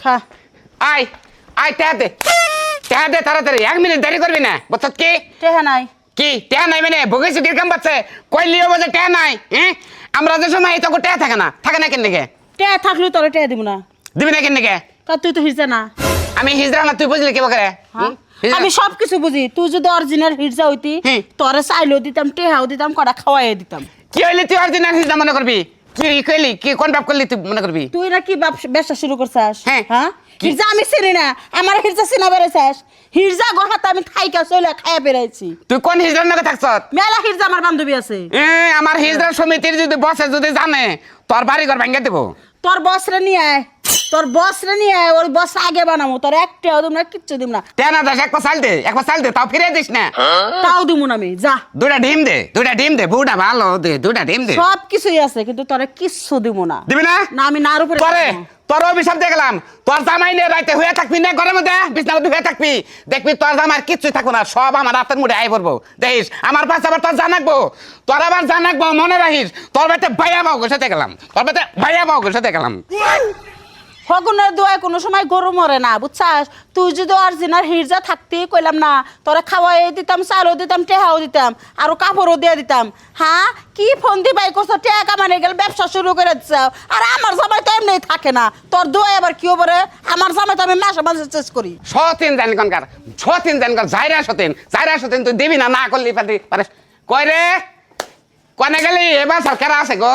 খা আয় আয় টেহা দে তাড়াতাড়ি 1 মিনিট দেরি করবি না বুঝছত কি টেহা নাই কি টেহা নাই মানে ভুগেছি কিরকম পাচ্ছে কইলিও বলে টেহা নাই হ্যাঁ আমরা যে সময় এই তো টেহা থাকে না কেন কে টেহা থাকলেও তোর টেহা দিব না দিবি না কেন কে তুই তো হিজা না আমি হিজড়া না তুই বুঝলি কি বকরে আমি সবকিছু বুঝি তুই যদি অরিজিনাল হিজা হইতি তোরে চাইলেও দিতাম টেহাও দিতাম কটা খাওয়াই দিতাম কি হইলি তুই অরিজিনাল হিজড়া মনে করবি কি কইলি কি কোন বাপ করলি তুই মনে করবি তুই না কি ব্যবসা শুরু করছাস হ্যাঁ হিজা আমি চিনি না আমার হিজা চিনা বেড়েছাস হিজা গোহাতে আমি খাইকা চলে খাইয়া বেড়াইছি তুই কোন হিজড়ার নাকি থাকছ মেলা হিজা আমার বান্ধবী আছে আমার হিজড়া সমিতির যদি বসে যদি জানে তোর বাড়ি ঘর ভাঙিয়ে দেবো তোর বসরে নিয়ে আয় ওই বস আগে বানাবো তোর একটাও দিব না কিচ্ছু দিব না তেনা দাস এক পাশাল দে তাও ফিরে দিস না তাও দিব না আমি যা দুটা ডিম দে বুড়া ভালো দে দুটা ডিম দে সব কিছুই আছে কিন্তু তোরে কিচ্ছু দিব না দিবি না না আমি নার উপরে পরে তোর অভিশাপ দেখলাম তোর জামাই নিয়ে রাইতে হয়ে থাকবি না ঘরের মধ্যে বিছনার মধ্যে হয়ে থাকবি দেখবি তোর জামার কিচ্ছুই থাকবো না সব আমার হাতের মুঠে আই পড়বো দেখিস আমার পাশে আবার তোর জানাকবো তোর আবার জানাকবো মনে রাখিস তোর বেতে ভাইয়া বাবুর সাথে গেলাম ফগুনের দোয়ায় কোনো সময় গরু মরে না বুঝছাস তুই যদি অরিজিনাল হিরজা থাকতি কইলাম না তোরা খাওয়াই দিতাম চালও দিতাম টেহাও দিতাম আর কাপড়ও দিয়ে দিতাম হ্যাঁ কি ফোন দি বাই করছো টেহা কামানে গেল ব্যবসা শুরু করে দিচ্ছাও আর আমার জামাই তো এমনি থাকে না তোর দোয়ায় আবার কি বলে আমার জামাই তো আমি মাসে চেষ্টা করি সতীন জাইরা সতীন তুই দিবি না করলি পারে কই রে কনে গেলি এবার সরকার আছে গো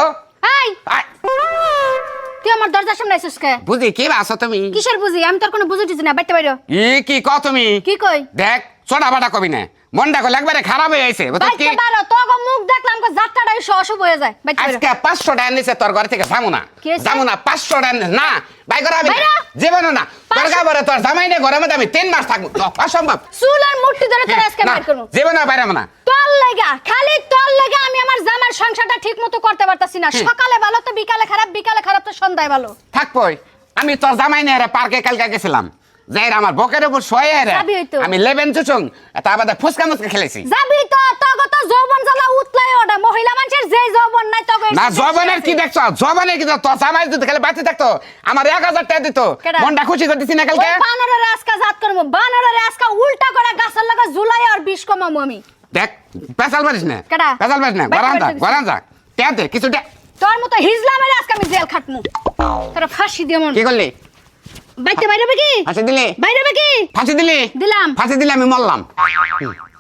তুই আমার দরজার সামনে আইছিস কে বুঝি কি আছো তুমি কিসের বুঝি আমি তোর কোনো বুঝিটিস না বাইতে বাইরো কি কও তুমি কি কই দেখ ছোটা বাটা কবি না মনটা কল একবারে খারাপ হয়ে আইছে বুঝছ কি বাইতে বাইরো তোগো মুখ দেখলাম কো যাত্রাটাই অশুভ হয়ে যায় বাইতে বাইরো আজকে 500 টাকা নিছে তোর ঘর থেকে যামু না 500 টাকা না বাই করা আমি জীবন না দরকার পড়ে তোর জামাই নে ঘরের মধ্যে আমি 3 মাস থাকবো অসম্ভব চুলের মুঠি ধরে তোর আজকে বাইর করব জীবন না বাইরে না তোর লাগা খালি তোর লাগা আমি আমার জামার সংসারটা ঠিকমতো করতে পারতাছি না সকালে ভালো তো বিকালে খারাপ তো সন্ধ্যায় ভালো থাকবই আমি তোর জামাই নে পার্কে কালকে গেছিলাম যাইরা আমার বকের উপর শুয়ে হেরে আমি 11 চুচুং তা বাদে ফুসকা মুসকা খেলেছি যাবি তো তোগো তো যৌবন জ্বালা উতলাই ওঠে মহিলা মানুষের যে যৌবন নাই তোগো না যৌবনের কি দেখছো যৌবনের কি তোর জামাই যদি খালি বাঁচে থাকতো আমার 1000 টাকা দিত মনটা খুশি করতেছি না কালকে বানরের আজকা জাত করব বানরের আজকা উল্টা করে গাছের লাগা ঝুলাই আর বিষ কমামু আমি দেখ পেছাল মারিস না গরান যা টেতে কিছু দে তোর মতো হিজলা মেরে আজকে আমি জেল খাটমু তোরা ফাঁসি দিয়ে মন কি করলি বাইতে বাইরে কি ফাঁসি দিলি বাইরে কি ফাঁসি দিলি দিলাম ফাঁসি দিলে আমি মরলাম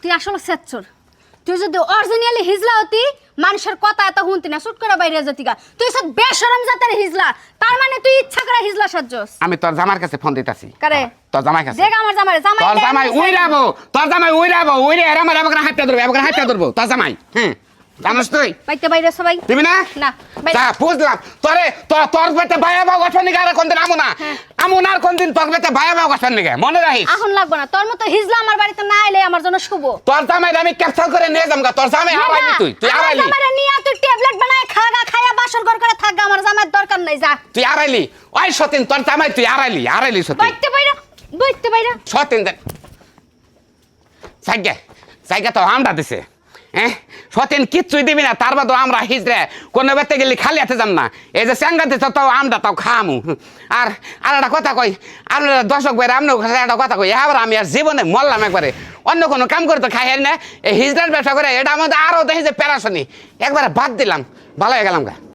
তুই আসলে সেচ্চর তুই যদি অরিজিনালি হিজলা হতি মানুষের কথা এত হুনতি না শুট করে বাইরে যেতিগা তুই সব বেশরম জাতের হিজলা তার মানে তুই ইচ্ছা করে হিজলা সাজছস আমি তোর জামার কাছে ফোন দিতাছি কারে তোর জামাই কাছে দেখ আমার জামাই তোর জামাই উইরাবো উইরে এর আমার আমাকে হাতটা ধরবো তোর জামাই জানোস তুই বাইতে বাইরে সবাই দিবি না না যা বুঝলাম তোর বেতে ভাইয়া বাবা গঠন নিগে আর কোনদিন আমু না আর কোনদিন তোর বেতে ভাইয়া বাবা গঠন নিগে মনে রাখিস এখন লাগবে না তোর মতো হিজলা আমার বাড়িতে না এলে আমার জন্য শুভ তোর জামাই আমি ক্যাপচার করে নিয়ে যামগা তোর জামাই আওয়াইলি তুই আওয়াইলি আমার নিয়া তুই ট্যাবলেট বানায় খায়া বাসর ঘর করে থাক আমার জামাইয়ের দরকার নাই যা তুই আড়াইলি ওই সতীন তোর জামাই তুই আড়াইলি সতীন বাইতে বাইরে সতীন দেন জায়গা তো আমরা দিছে সতীন কিচ্ছুই দিবি না তার বাদও আমরা হিজড়ে কোনো বেতে গেলি খালি হাতে যাম না এই যে স্যাঙ্গা দিত তাও আমরা তাও খামু আর একটা কথা কই আপনারা দর্শক ভাইরা আপনার একটা কথা কই এবার আমি আর জীবনে মরলাম একবারে অন্য কোনো কাম করে তো খাই না এই হিজড়ার ব্যবসা করে এটা আমাদের আরও দেখি যে প্যারাশনি একবারে বাদ দিলাম ভালো হয়ে গেলাম গা